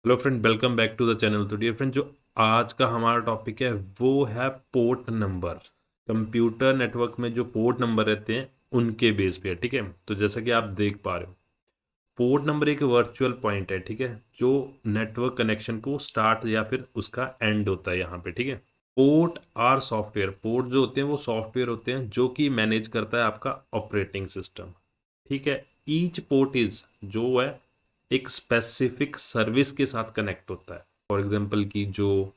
Hello friend, welcome back to the channel. तो dear friend, जो आज का हमारा टॉपिक है वो है पोर्ट नंबर। कंप्यूटर नेटवर्क में जो पोर्ट नंबर रहते हैं उनके बेस पे है। ठीक है, तो जैसा कि आप देख पा रहे हो, पोर्ट नंबर एक वर्चुअल पॉइंट है। ठीक है, जो नेटवर्क कनेक्शन को स्टार्ट या फिर उसका एंड होता है यहाँ पे। ठीक है, पोर्ट आर सॉफ्टवेयर। पोर्ट जो होते हैं वो सॉफ्टवेयर होते हैं जो कि मैनेज करता है आपका ऑपरेटिंग सिस्टम। ठीक है, ईच पोर्ट इज जो है एक स्पेसिफिक सर्विस के साथ कनेक्ट होता है। फॉर एग्जांपल की जो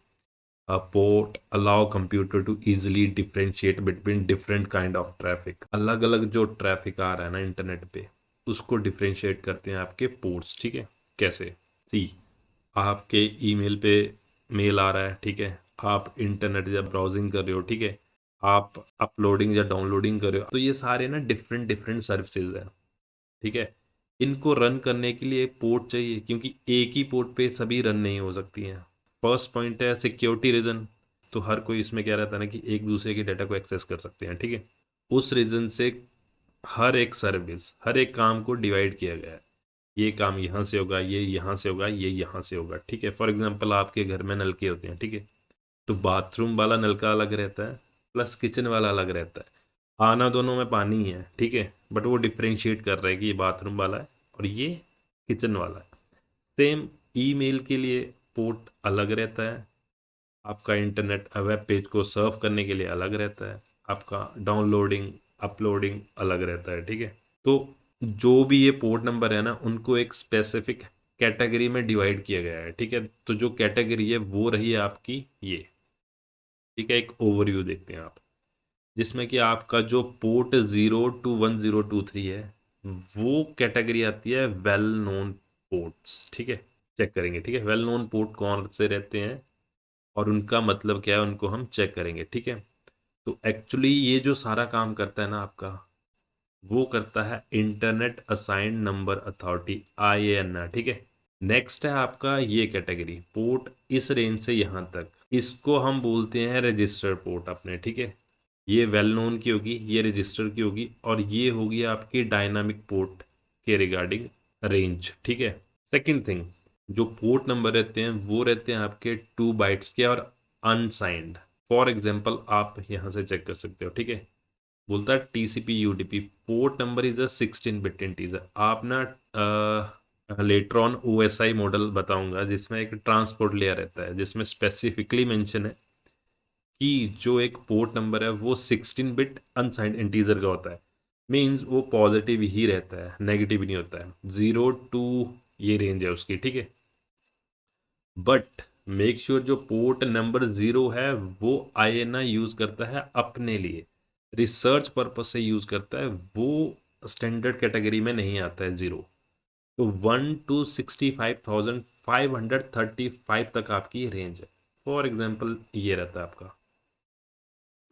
port allow computer to easily differentiate between different kind of traffic. अलग अलग जो ट्रैफिक आ रहा है ना इंटरनेट पे, उसको डिफरेंशिएट करते हैं आपके पोर्ट्स। ठीक है, कैसे? सी, आपके ईमेल पे मेल आ रहा है। ठीक है, आप इंटरनेट या ब्राउजिंग कर रहे हो। ठीक है, आप अपलोडिंग या डाउनलोडिंग कर रहे हो, तो ये सारे ना डिफरेंट डिफरेंट सर्विसेज है। ठीक है, इनको रन करने के लिए एक पोर्ट चाहिए, क्योंकि एक ही पोर्ट पे सभी रन नहीं हो सकती हैं। फर्स्ट पॉइंट है सिक्योरिटी रीजन। तो हर कोई इसमें क्या रहता है ना कि एक दूसरे के डाटा को एक्सेस कर सकते हैं। ठीक है, उस रीजन से हर एक सर्विस, हर एक काम को डिवाइड किया गया है। ये काम यहाँ से होगा, ये यहाँ से होगा, ये यहाँ से होगा। ठीक है, फॉर एग्जाम्पल आपके घर में नलके होते हैं। ठीक है, तो बाथरूम वाला नलका अलग रहता है, प्लस किचन वाला अलग रहता है। आना दोनों में पानी ही है। ठीक है, बट वो डिफ्रेंशिएट कर रहा है कि ये बाथरूम वाला है और ये किचन वाला है। सेम ईमेल के लिए पोर्ट अलग रहता है, आपका इंटरनेट वेब पेज को सर्व करने के लिए अलग रहता है, आपका डाउनलोडिंग अपलोडिंग अलग रहता है। ठीक है, तो जो भी ये पोर्ट नंबर है ना, उनको एक स्पेसिफिक कैटेगरी में डिवाइड किया गया है। ठीक है, तो जो कैटेगरी है वो रही है आपकी ये। ठीक है, एक ओवरव्यू देखते हैं आप, जिसमें कि आपका जो पोर्ट 0 to 1023 है, वो कैटेगरी आती है वेल नोन पोर्ट्स। ठीक है, चेक करेंगे। ठीक है, वेल नोन पोर्ट कौन से रहते हैं और उनका मतलब क्या है, उनको हम चेक करेंगे। ठीक है, तो एक्चुअली ये जो सारा काम करता है ना आपका, वो करता है internet assigned number authority, IANR। ठीक है, नेक्स्ट है आपका ये कैटेगरी पोर्ट इस रेंज से यहाँ तक, इसको हम बोलते हैं रजिस्टर पोर्ट अपने। ठीक है, ये वेल नोन की होगी, ये रजिस्टर की होगी, और ये होगी आपकी डायनामिक पोर्ट के रिगार्डिंग रेंज। ठीक है, सेकंड थिंग, जो पोर्ट नंबर रहते हैं वो रहते हैं आपके 2 बाइट्स के और अनसाइंड। फॉर एग्जांपल आप यहाँ से चेक कर सकते हो। ठीक है, बोलता है TCP/UDP port number is a 16 bit integer. आप ना लेटर ऑन OSI मॉडल बताऊंगा, जिसमें एक ट्रांसपोर्ट लेयर रहता है, जिसमें स्पेसिफिकली मेंशन है कि जो एक पोर्ट नंबर है वो 16 बिट अनसाइंड इंटीजर का होता है। मीन्स वो पॉजिटिव ही रहता है, नेगेटिव नहीं होता है। 0 to ये रेंज है उसकी। ठीक है, बट मेक श्योर जो पोर्ट नंबर 0 है वो INR यूज करता है अपने लिए, रिसर्च पर्पज से यूज करता है, वो स्टैंडर्ड कैटेगरी में नहीं आता है 0। तो 1 to 65,535 तक आपकी रेंज है। फॉर एग्जाम्पल ये रहता है आपका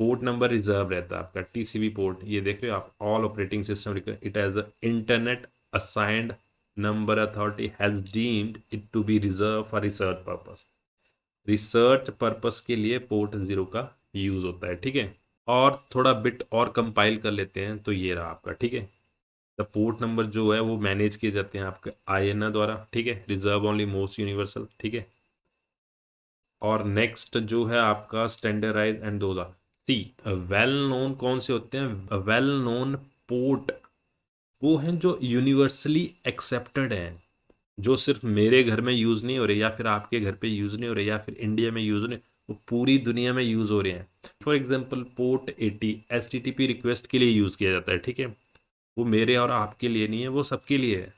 पोर्ट नंबर, रिजर्व रहता है आपका TCP पोर्ट। ये देख रहे हो आप, all operating system it has internet assigned number authority has deemed it to be reserve for research purpose. Research purpose के लिए पोर्ट 0 का यूज होता है। ठीक है, और थोड़ा बिट और कंपाइल कर लेते हैं, तो ये रहा आपका। ठीक है, द पोर्ट नंबर जो है वो मैनेज किए जाते हैं आपके INR द्वारा। ठीक है, रिजर्व ओनली मोस्ट यूनिवर्सल। ठीक है, और नेक्स्ट जो है आपका स्टैंडर्डाइज एंड दो सी वेल नोन कौन से होते हैं? वेल नोन पोर्ट वो हैं जो यूनिवर्सली एक्सेप्टेड हैं, जो सिर्फ मेरे घर में यूज नहीं हो रहे, या फिर आपके घर पे यूज नहीं हो रहे, या फिर इंडिया में यूज नहीं, वो पूरी दुनिया में यूज हो रहे हैं। For example port 80 HTTP request के लिए यूज किया जाता है। ठीक है, वो मेरे और आपके लिए नहीं है, वो सबके लिए है।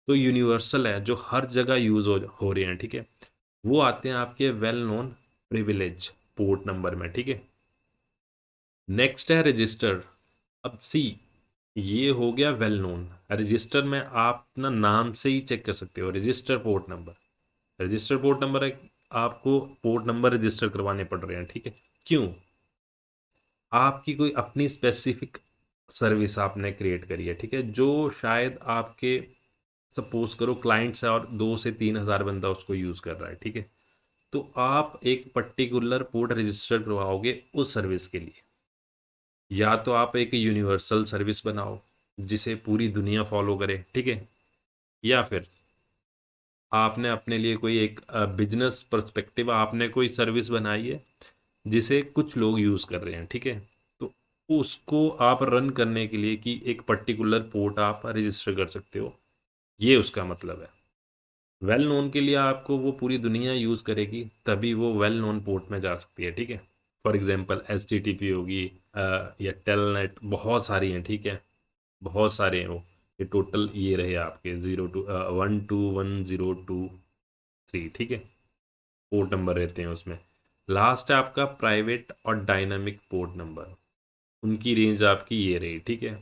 तो यूनिवर्सल है, जो हर जगह यूज हो रहे हैं। ठीक है, वो आते हैं आपके well known privilege port number में। ठीक है, नेक्स्ट है रजिस्टर। अब सी, ये हो गया वेल नोन। रजिस्टर में आप ना नाम से ही चेक कर सकते हो, register port number. Register port number है, आपको पोर्ट नंबर रजिस्टर करवाने पड़ रहे हैं। ठीक है, क्यों? आपकी कोई अपनी स्पेसिफिक सर्विस आपने क्रिएट करी है। ठीक है, जो शायद आपके, सपोज करो क्लाइंट्स है और 2 से 3 हज़ार बंदा उसको यूज कर रहा है। ठीक है, तो आप एक पर्टिकुलर पोर्ट रजिस्टर करवाओगे उस सर्विस के लिए, या तो आप एक यूनिवर्सल सर्विस बनाओ जिसे पूरी दुनिया फॉलो करे। ठीक है, या फिर आपने अपने लिए कोई एक बिजनेस पर्सपेक्टिव, आपने कोई सर्विस बनाई है जिसे कुछ लोग यूज़ कर रहे हैं, ठीक है। तो उसको आप रन करने के लिए कि एक पर्टिकुलर पोर्ट आप रजिस्टर कर सकते हो, ये उसका मतलब है। वेल नोन के लिए आपको वो पूरी दुनिया यूज़ करेगी तभी वो वेल नोन पोर्ट में जा सकती है, ठीक है। फॉर एग्जांपल HTTP होगी, या टेलनेट, बहुत सारी हैं, ठीक है। बहुत सारे हैं वो। ये टोटल ये रहे आपके 12102 3, ठीक है। पोर्ट नंबर रहते हैं उसमें। लास्ट है आपका प्राइवेट और डायनामिक पोर्ट नंबर, उनकी रेंज आपकी ये रही, ठीक है।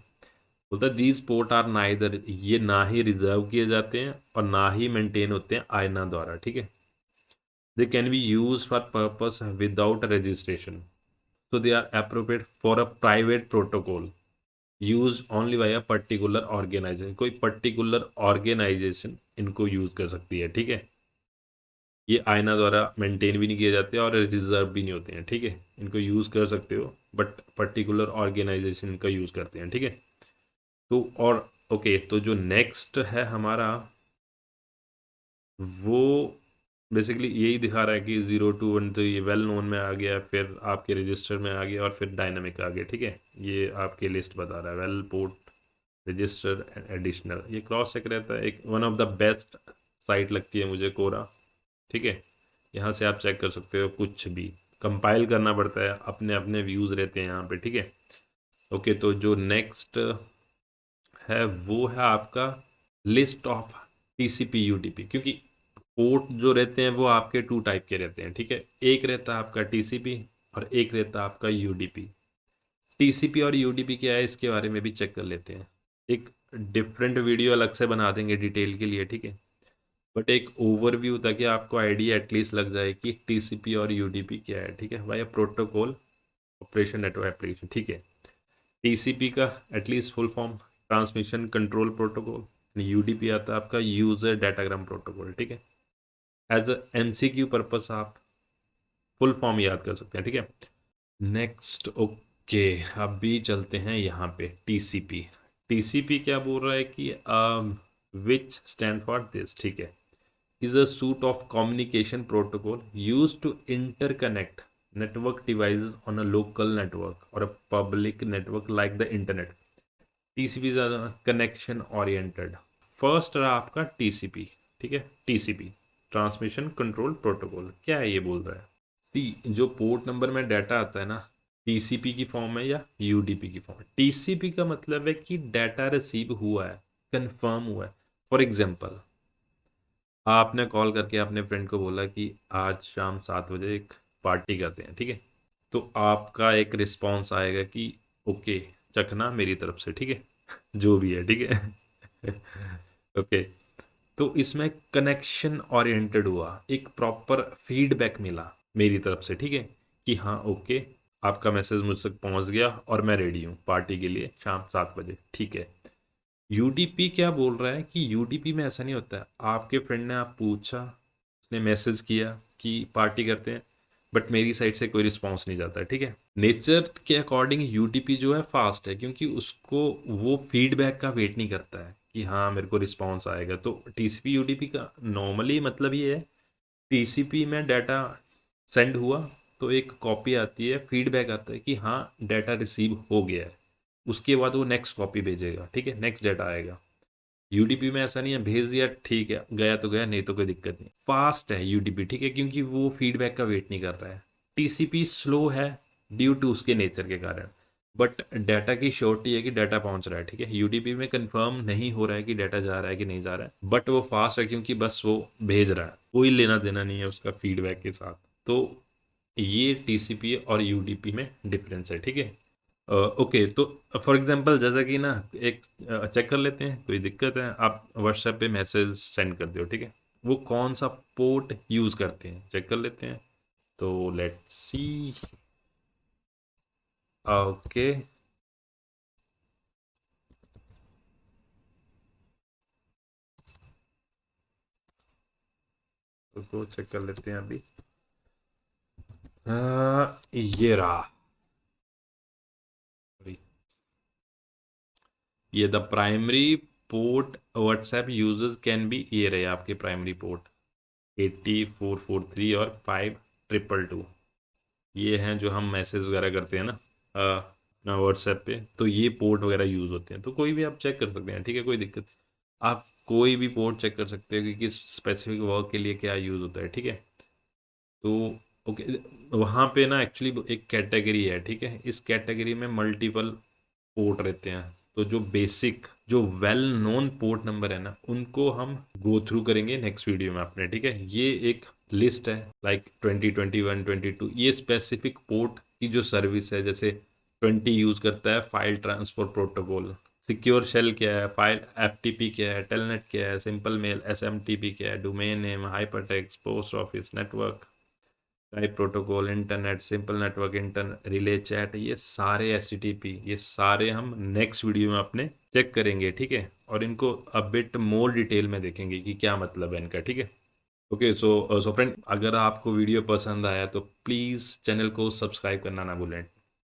बोलता दीज पोर्ट आर नाइदर, ये ना ही रिजर्व किए जाते हैं और ना ही मेंटेन होते हैं आयना द्वारा, ठीक है। They can be use for purpose without registration, so they are appropriate for a private protocol used only by a particular organization, कोई particular organization इनको यूज कर सकती है, ठीक है। ये आयना द्वारा मेंटेन भी नहीं किए जाते और रिजर्व भी नहीं होते हैं, ठीक है। इनको यूज कर सकते हो बट पर्टिकुलर ऑर्गेनाइजेशन इनका यूज करते हैं, ठीक है। तो और ओके, तो जो नेक्स्ट है हमारा वो बेसिकली यही दिखा रहा है कि 0 to 1, तो ये वेल नोन में आ गया, फिर आपके रजिस्टर में आ गया और फिर डायनामिक आ गया, ठीक है। ये आपके लिस्ट बता रहा है वेल पोर्ट रजिस्टर एडिशनल, ये क्रॉस चेक रहता है। एक one of the best site लगती है मुझे कोरा, ठीक है। यहाँ से आप चेक कर सकते हो, कुछ भी कंपाइल करना पड़ता है, अपने अपने व्यूज़ रहते हैं यहाँ पे, ठीक है। ओके, तो जो नेक्स्ट है वो है आपका लिस्ट ऑफ TCP UDP, क्योंकि पोर्ट जो रहते हैं वो आपके 2 टाइप के रहते हैं, ठीक है। एक रहता है आपका TCP और एक रहता है आपका UDP। TCP और UDP क्या है इसके बारे में भी चेक कर लेते हैं, एक डिफरेंट वीडियो अलग से बना देंगे डिटेल के लिए, ठीक है। बट एक ओवरव्यू ताकि आपको आइडिया एटलीस्ट लग जाए कि TCP और UDP क्या है, ठीक है। Via protocol operation network application, ठीक है। TCP का at least full form transmission control protocol, UDP आता है आपका यूजर डाटाग्राम प्रोटोकॉल, ठीक है। एज अ MCQ पर्पस आप फुल फॉर्म याद कर सकते हैं, ठीक है। नेक्स्ट ओके, अभी चलते हैं यहाँ पे TCP। TCP क्या बोल रहा है कि विच स्टैंड फॉर दिस, ठीक है, is a suite of communication protocol used to interconnect network devices on a local network or a public network like the internet. TCP is a connection oriented. First रहा आपका TCP, ठीक है। TCP transmission control protocol, क्या है ये बोल रहा है। सी जो पोर्ट नंबर में डाटा आता है ना, TCP की फॉर्म है या UDP की फॉर्म है। TCP का मतलब है कि डाटा रिसीव हुआ है, कंफर्म हुआ है। फॉर एग्जाम्पल, आपने कॉल करके अपने फ्रेंड को बोला कि आज शाम 7 बजे एक पार्टी करते हैं, ठीक है। तो आपका एक रिस्पॉन्स आएगा कि ओके, चखना मेरी तरफ से, ठीक है। जो भी है, ठीक है। ओके, तो इसमें कनेक्शन ओरिएंटेड हुआ, एक प्रॉपर फीडबैक मिला मेरी तरफ से, ठीक है, कि हाँ ओके, आपका मैसेज मुझ तक पहुंच गया और मैं रेडी हूँ पार्टी के लिए शाम 7 बजे, ठीक है। UDP क्या बोल रहा है कि UDP में ऐसा नहीं होता है, आपके फ्रेंड ने आप पूछा, उसने मैसेज किया कि पार्टी करते हैं, बट मेरी साइड से कोई रिस्पांस नहीं जाता है, ठीक है। नेचर के अकॉर्डिंग UDP जो है फास्ट है, क्योंकि उसको वो फीडबैक का वेट नहीं करता है कि हाँ मेरे को रिस्पांस आएगा। तो TCP UDP का नॉर्मली मतलब ये है, TCP में डाटा सेंड हुआ तो एक कॉपी आती है, फीडबैक आता है कि हाँ डाटा रिसीव हो गया है, उसके बाद वो नेक्स्ट कॉपी भेजेगा, ठीक है, नेक्स्ट डाटा आएगा। UDP में ऐसा नहीं है, भेज दिया ठीक है, गया तो गया, नहीं तो कोई दिक्कत नहीं। फास्ट है UDP, ठीक है, क्योंकि वो फीडबैक का वेट नहीं कर रहा है। TCP स्लो है ड्यू टू उसके नेचर के कारण, बट डाटा की श्योरिटी है कि डाटा पहुंच रहा है, ठीक है। UDP में कंफर्म नहीं हो रहा है कि डाटा जा रहा है कि नहीं जा रहा है, बट वो फास्ट है क्योंकि बस वो भेज रहा है, कोई लेना देना नहीं है उसका फीडबैक के साथ। तो ये TCP और UDP में डिफरेंस है, ठीक है। ओके, तो फॉर एग्जांपल जैसा कि ना एक चेक कर लेते हैं, कोई दिक्कत है आप व्हाट्सएप पे मैसेज सेंड कर दो, ठीक है। वो कौन सा पोर्ट यूज करते हैं चेक कर लेते हैं। तो लेट्स सी। ओके, तो चेक कर लेते हैं अभी। ये रहा, ये the primary port WhatsApp users can be, ये रहे आपके प्राइमरी पोर्ट 8443 और 5222, ये हैं जो हम मैसेज वगैरह करते हैं ना अपना व्हाट्सएप पे, तो ये पोर्ट वगैरह यूज़ होते हैं। तो कोई भी आप चेक कर सकते हैं, ठीक है, कोई दिक्कत, आप कोई भी पोर्ट चेक कर सकते हैं कि किस स्पेसिफिक वर्क के लिए क्या यूज़ होता है, ठीक है। तो ओके, वहाँ पे ना एक्चुअली एक कैटेगरी है, ठीक है, इस कैटेगरी में मल्टीपल पोर्ट रहते हैं। तो जो बेसिक जो वेल नोन पोर्ट नंबर है ना, उनको हम गो थ्रू करेंगे नेक्स्ट वीडियो में अपने, ठीक है। ये एक लिस्ट है लाइक 20, 21, 22, ये स्पेसिफिक पोर्ट की जो सर्विस है, जैसे 20 यूज़ करता है file transfer protocol, secure shell क्या है, फाइल एफटीपी क्या है, टेलनेट क्या है, सिंपल मेल एसएमटीपी क्या है, domain name, hypertext, post office, network type protocol, internet, simple network, inter relay chat, ये सारे एचटीटीपी, ये सारे हम नेक्स्ट वीडियो में अपने चेक करेंगे, ठीक है। और इनको अ बिट मोर डिटेल में देखेंगे कि क्या मतलब है इनका, ठीक है। ओके, सो फ्रेंड, अगर आपको वीडियो पसंद आया तो प्लीज़ चैनल को सब्सक्राइब करना ना भूलें।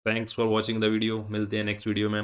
Thanks for watching the video, मिलते हैं नेक्स्ट वीडियो में।